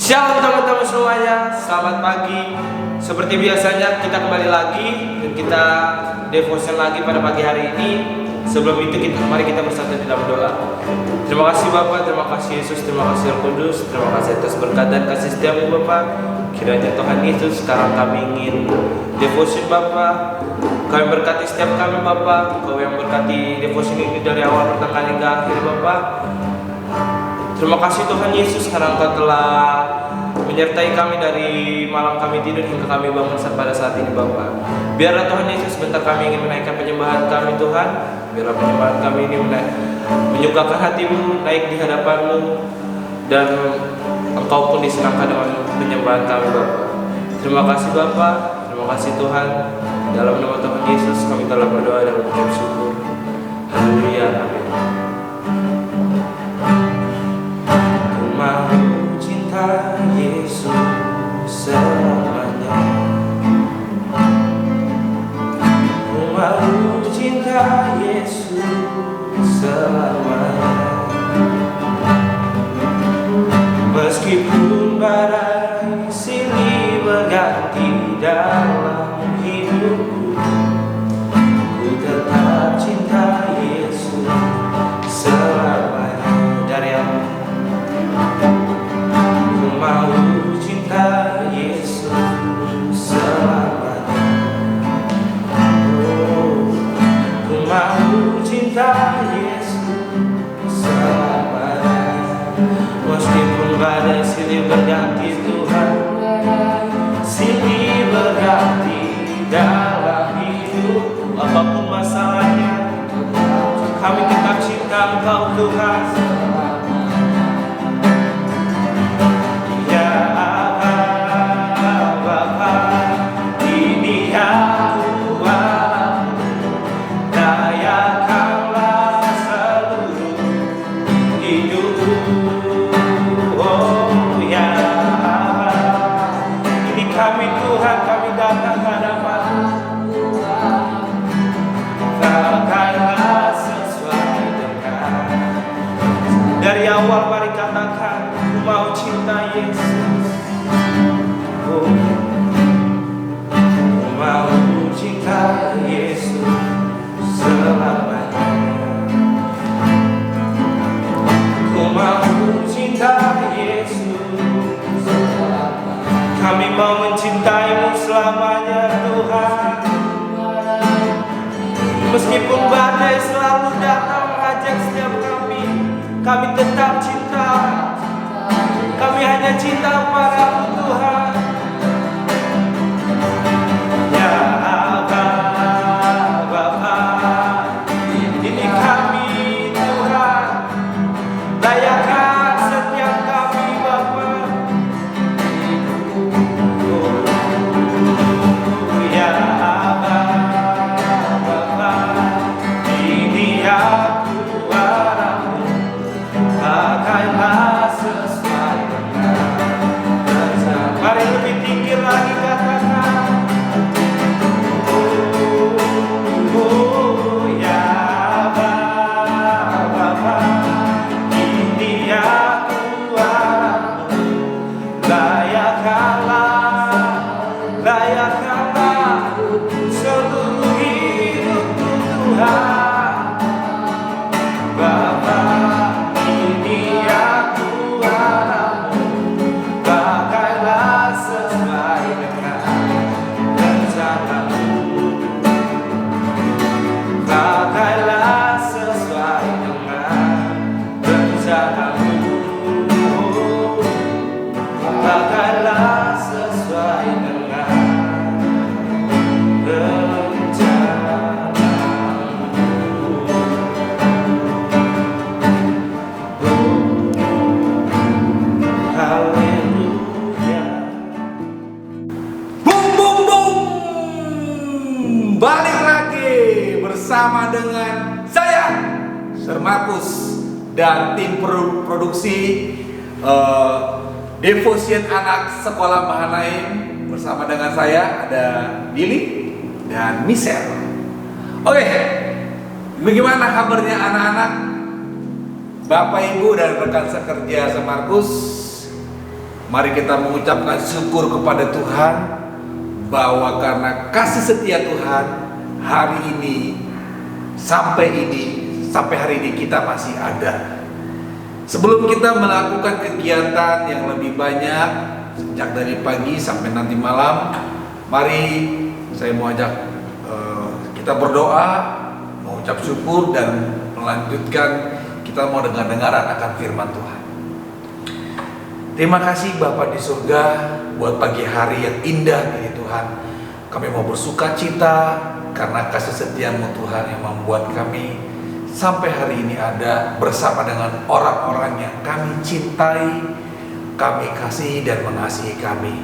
Shalom teman-teman semuanya, selamat pagi. Seperti biasanya kita kembali lagi dan kita devotion lagi pada pagi hari ini. Sebelum itu mari kita bersatu di dalam doa. Terima kasih Bapak, terima kasih Yesus, terima kasih Roh Kudus, terima kasih atas berkat dan kasih setiamu Bapak. Kiranya Tuhan Yesus sekarang kami ingin devotion Bapak. Kami berkati setiap kami Bapak. Kau yang berkati devotion ini dari awal pertengahan hingga akhir Bapak. Terima kasih Tuhan Yesus karena Engkau telah menyertai kami dari malam kami tidur hingga kami bangun pada saat ini Bapak. Biarlah Tuhan Yesus sebentar kami ingin menaikkan penyembahan kami Tuhan. Biarlah penyembahan kami ini menyukakan hatimu, naik di hadapanmu, dan Engkau pun disenangkan dengan penyembahan kami Bapak. Terima kasih Bapak, terima kasih Tuhan. Dalam nama Tuhan Yesus kami telah berdoa dan mengucap syukur. Haleluya, amin. Ku mau cinta Yesus selamanya. Ku mau cinta Yesus selamanya. Meskipun badai silih berganti dalam hidupku, ku tetap cinta Yesus selamanya. Dari aku, ku mau cinta Yesus selamanya. Oh, ku mau cinta Yesus selamanya. Meskipun badai silih berganti Tuhan, silih berganti dalam hidup, apapun masalahnya, kami tetap cinta Engkau Tuhan. Ya Bapa, ini aku anakmu, dayakanlah seluruh hidupku. Oh ya Bapa, ini kami Tuhan, kami datang hadapan-Mu. Pakailah sesuai dengan, dari awal mari katakan, ku mau cinta Yesus. Oh, ku mau cinta Yesus selamanya. Ku mau cinta Yesus selamanya. Kami mau mencintai-Mu selamanya Tuhan. Meskipun badai selalu datang mengajak setiap kami tetap cinta. Kami hanya cinta padamu Tuhan. Ya Bapa, ini kami Tuhan, dayakan setiap kami Bapa. Oh, ya Bapa, ini aku anakmu, pakailah sesuai dengan rencana. Mari lebih tinggi lagi katakan. Oh ya Bapa, ini aku anakmu, layakkanlah seluruh hidupku Tuhan. Bapa, ini aku anakmu, pakailah sesuai dengan rencana-Mu. Pakailah sesuai dengan rencana-Mu. Pakailah sesuai dengan rencana-Mu. Haleluya. Bung bung bung, balik lagi bersama dengan saya Sir Markus dan tim produksi Devotion Anak Sekolah Mahanaim. Bersama dengan saya ada Billy dan Michelle. Oke, bagaimana kabarnya anak-anak, Bapak Ibu dan rekan sekerja Sir Markus? Mari kita mengucapkan syukur kepada Tuhan bahwa karena kasih setia Tuhan, hari ini sampai hari ini kita masih ada. Sebelum kita melakukan kegiatan yang lebih banyak sejak dari pagi sampai nanti malam, mari saya mau ajak kita berdoa, mengucap syukur dan melanjutkan kita mau dengar-dengaran akan firman Tuhan. Terima kasih Bapa di surga buat pagi hari yang indah ini Tuhan. Kami mau bersuka cita karena kasih setiamu Tuhan yang membuat kami sampai hari ini ada bersama dengan orang-orang yang kami cintai, kami kasih dan mengasihi kami.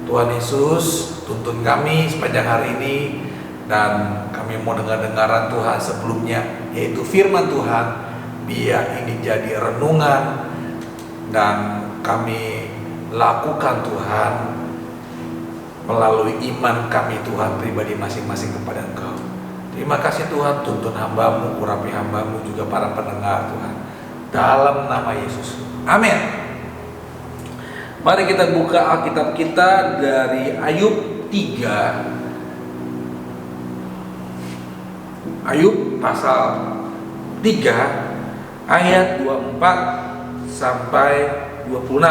Tuhan Yesus tuntun kami sepanjang hari ini, dan kami mau dengar-dengaran Tuhan sebelumnya, yaitu firman Tuhan. Biar ini jadi renungan dan kami lakukan Tuhan melalui iman kami Tuhan pribadi masing-masing kepada Engkau. Terima kasih Tuhan, tuntun hamba-Mu, urapi hamba-Mu, juga para pendengar Tuhan, dalam nama Yesus, amin. Mari kita buka Alkitab kita dari Ayub 3. Ayub pasal 3 ayat 24 sampai 26.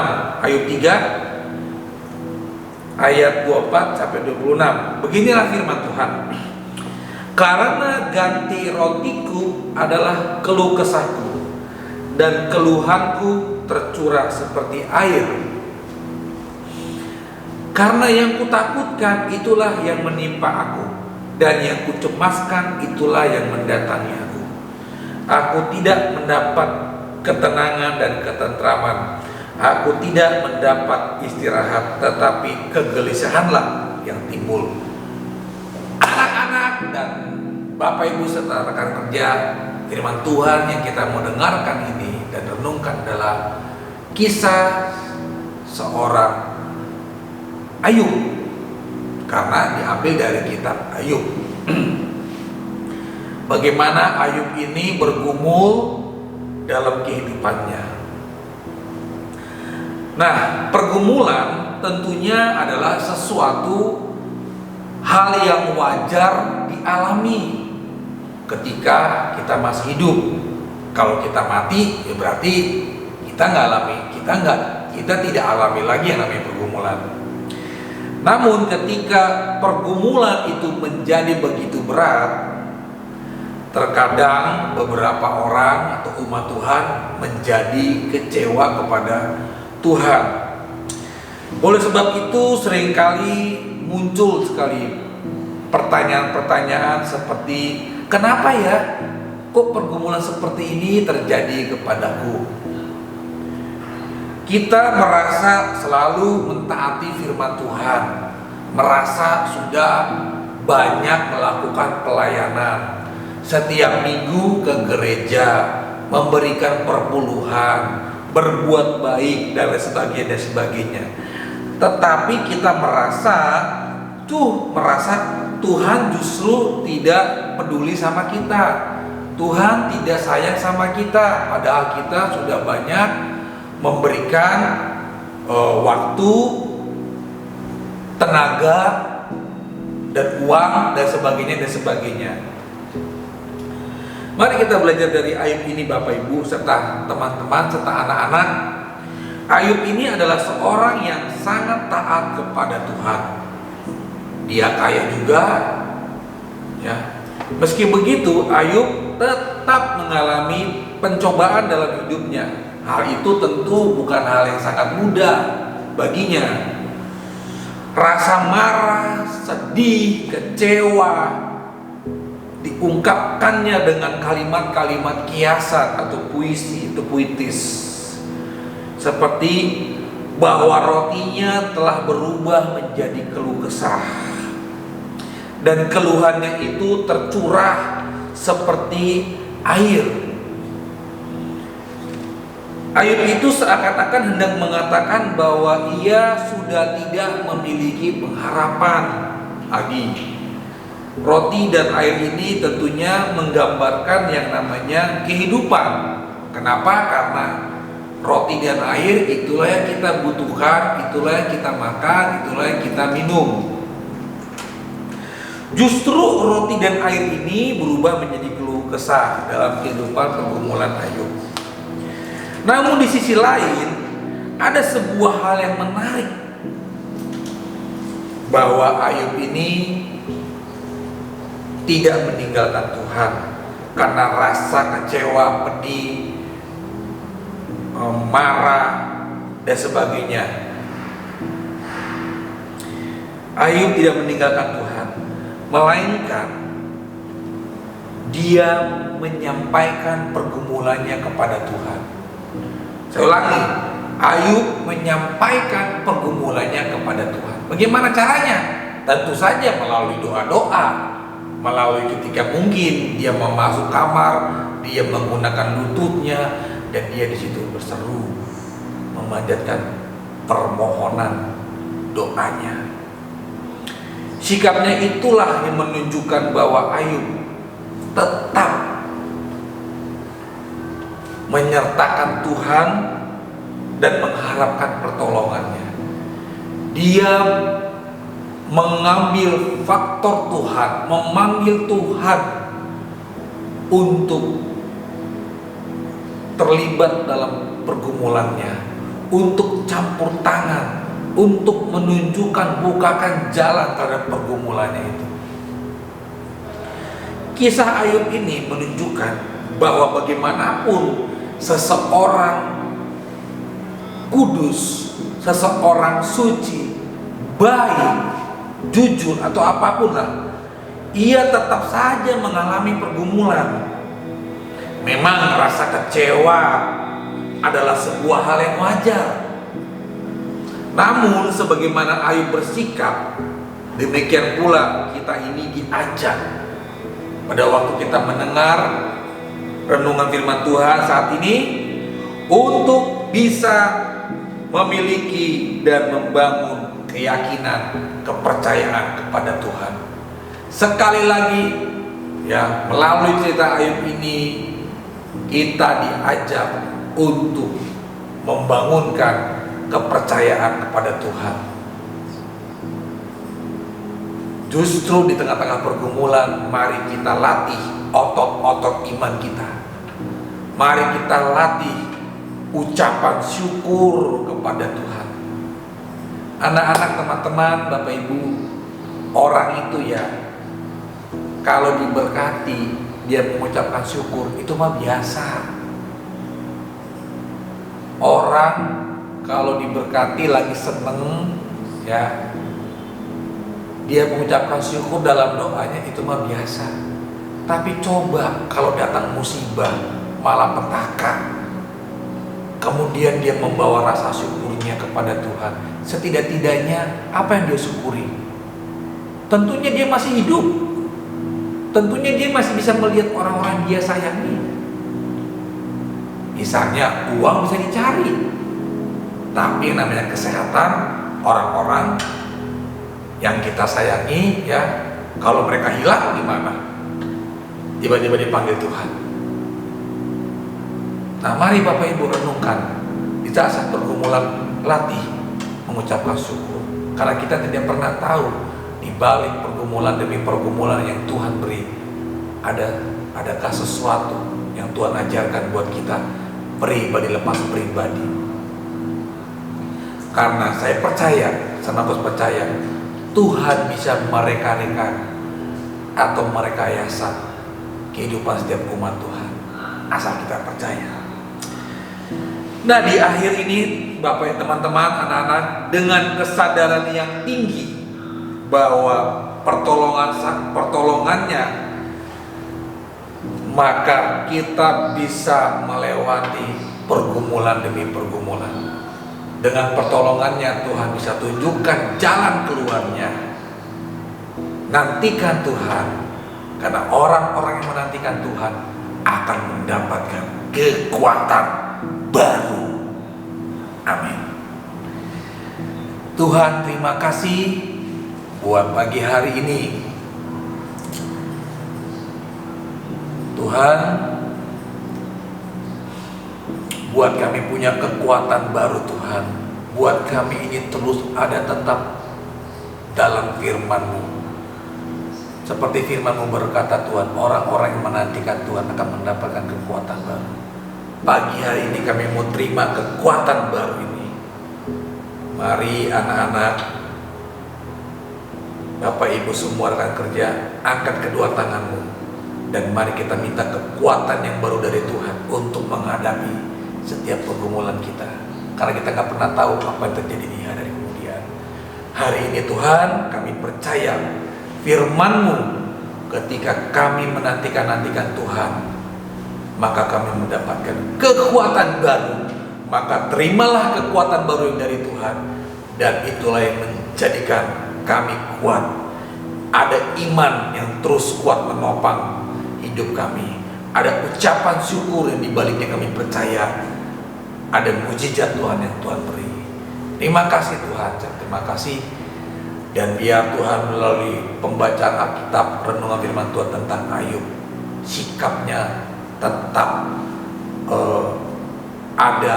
Ayub 3 ayat 24 sampai 26. Beginilah firman Tuhan. Karena ganti rotiku adalah keluh kesahku, dan keluhanku tercurah seperti air. Karena yang kutakutkan itulah yang menimpa aku, dan yang kucemaskan itulah yang mendatangi aku. Aku tidak mendapat ketenangan dan ketentraman. Aku tidak mendapat istirahat, tetapi kegelisahanlah yang timbul. Anak-anak dan Bapak Ibu serta rekan kerja, firman Tuhan yang kita mau dengarkan ini dan renungkan adalah kisah seorang Ayub, karena diambil dari kitab Ayub. Bagaimana Ayub ini bergumul dalam kehidupannya. Nah, pergumulan tentunya adalah sesuatu hal yang wajar dialami ketika kita masih hidup. Kalau kita mati, ya berarti kita tidak alami lagi yang namanya pergumulan. Namun ketika pergumulan itu menjadi begitu berat, terkadang beberapa orang atau umat Tuhan menjadi kecewa kepada Tuhan. Oleh sebab itu seringkali muncul sekali pertanyaan-pertanyaan seperti, kenapa ya kok pergumulan seperti ini terjadi kepadaku? Kita merasa selalu mentaati firman Tuhan, merasa sudah banyak melakukan pelayanan, setiap minggu ke gereja, memberikan perpuluhan, berbuat baik dan sebagainya. Tetapi kita merasa Tuhan justru tidak peduli sama kita. Tuhan tidak sayang sama kita, padahal kita sudah banyak memberikan waktu, tenaga, dan uang dan sebagainya. Mari kita belajar dari Ayub ini Bapak Ibu serta teman-teman serta anak-anak. Ayub ini adalah seorang yang sangat taat kepada Tuhan. Dia kaya juga, ya. Meski begitu, Ayub tetap mengalami pencobaan dalam hidupnya. Hal itu tentu bukan hal yang sangat mudah baginya. Rasa marah, sedih, kecewa diungkapkannya dengan kalimat-kalimat kiasan atau puisi atau puitis, seperti bahwa rotinya telah berubah menjadi keluh kesah, dan keluhannya itu tercurah seperti air. Ayub itu seakan-akan hendak mengatakan bahwa ia sudah tidak memiliki pengharapan lagi. Roti dan air ini tentunya menggambarkan yang namanya kehidupan. Kenapa? Karena Roti dan air itulah yang kita butuhkan, itulah yang kita makan, itulah yang kita minum. Justru roti dan air ini berubah menjadi keluh kesah dalam kehidupan pergumulan Ayub. Namun di sisi lain ada sebuah hal yang menarik, bahwa Ayub ini tidak meninggalkan Tuhan karena rasa kecewa, pedih, marah dan sebagainya. Ayub tidak meninggalkan Tuhan, melainkan dia menyampaikan pergumulannya kepada Tuhan. Saya ulangi, Ayub menyampaikan pergumulannya kepada Tuhan. Bagaimana caranya? Tentu saja melalui doa-doa, melalui ketika mungkin dia mau masuk kamar, dia menggunakan lututnya dan dia di situ berseru, memanjatkan permohonan doanya. Sikapnya itulah yang menunjukkan bahwa Ayub tetap menyertakan Tuhan dan mengharapkan pertolongannya. Dia mengambil faktor Tuhan, memanggil Tuhan untuk terlibat dalam pergumulannya, untuk campur tangan, untuk menunjukkan, bukakan jalan terhadap pergumulannya itu. Kisah Ayub ini menunjukkan bahwa bagaimanapun seseorang kudus, seseorang suci, baik, jujur atau apapun lah, ia tetap saja mengalami pergumulan. Memang rasa kecewa adalah sebuah hal yang wajar. Namun sebagaimana Ayub bersikap, demikian pula kita ini diajak pada waktu kita mendengar renungan firman Tuhan saat ini untuk bisa memiliki dan membangun keyakinan, kepercayaan kepada Tuhan. Sekali lagi ya, melalui cerita Ayub ini kita diajak untuk membangunkan kepercayaan kepada Tuhan. Justru di tengah-tengah pergumulan, mari kita latih otot-otot iman kita. Mari kita latih ucapan syukur kepada Tuhan. Anak-anak, teman-teman, Bapak Ibu, orang itu ya kalau diberkati dia mengucapkan syukur, itu mah biasa. Orang kalau diberkati lagi seneng ya, dia mengucapkan syukur dalam doanya, itu mah biasa. Tapi coba kalau datang musibah, malapetaka, kemudian dia membawa rasa syukurnya kepada Tuhan, setidak-tidaknya apa yang dia syukuri? Tentunya dia masih hidup, tentunya dia masih bisa melihat orang-orang dia sayangi. Misalnya uang bisa dicari, tapi yang namanya kesehatan, orang-orang yang kita sayangi ya, kalau mereka hilang gimana? Tiba-tiba dipanggil Tuhan. Nah, mari Bapak Ibu renungkan di saat pergumulan, latih mengucapkan syukur, karena kita tidak pernah tahu di balik pergumulan demi pergumulan yang Tuhan beri, adakah sesuatu yang Tuhan ajarkan buat kita pribadi lepas pribadi. Karena saya percaya, sangat percaya, Tuhan bisa mereka-reka atau merekayasa kehidupan setiap umat Tuhan, asal kita percaya. Nah, di akhir ini Bapak, teman-teman, anak-anak, dengan kesadaran yang tinggi bahwa pertolongannya, maka kita bisa melewati pergumulan demi pergumulan. Dengan pertolongannya Tuhan bisa tunjukkan jalan keluarnya. Nantikan Tuhan, karena orang-orang yang menantikan Tuhan akan mendapatkan kekuatan baru. Amin. Tuhan, terima kasih buat pagi hari ini. Tuhan, Buat kami punya kekuatan baru Tuhan. Buat kami ini terus ada tetap dalam firman-Mu. Seperti firman-Mu berkata Tuhan, orang-orang yang menantikan Tuhan akan mendapatkan kekuatan baru. Pagi hari ini kami mau terima kekuatan baru ini. Mari anak-anak, Bapak Ibu semua rekan kerja, angkat kedua tanganmu. Dan mari kita minta kekuatan yang baru dari Tuhan untuk menghadapi setiap pergumulan kita. Karena kita gak pernah tahu apa yang terjadi di hari kemudian. Hari ini Tuhan, kami percaya firman-Mu ketika kami menantikan Tuhan, maka kami mendapatkan kekuatan baru. Maka terimalah kekuatan baru yang dari Tuhan. Dan itulah yang menjadikan kami kuat. Ada iman yang terus kuat menopang hidup kami. Ada ucapan syukur yang dibaliknya kami percaya ada mujizat Tuhan yang Tuhan beri. Terima kasih Tuhan, terima kasih. Dan biar Tuhan melalui pembacaan Alkitab, renungan firman Tuhan tentang Ayub, sikapnya tetap ada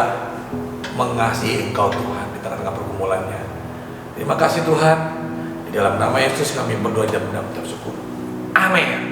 mengasihi Engkau Tuhan di tengah-tengah pergumulannya. Terima kasih Tuhan. Di dalam nama Yesus kami berdoa dan mengucap syukur. Amin.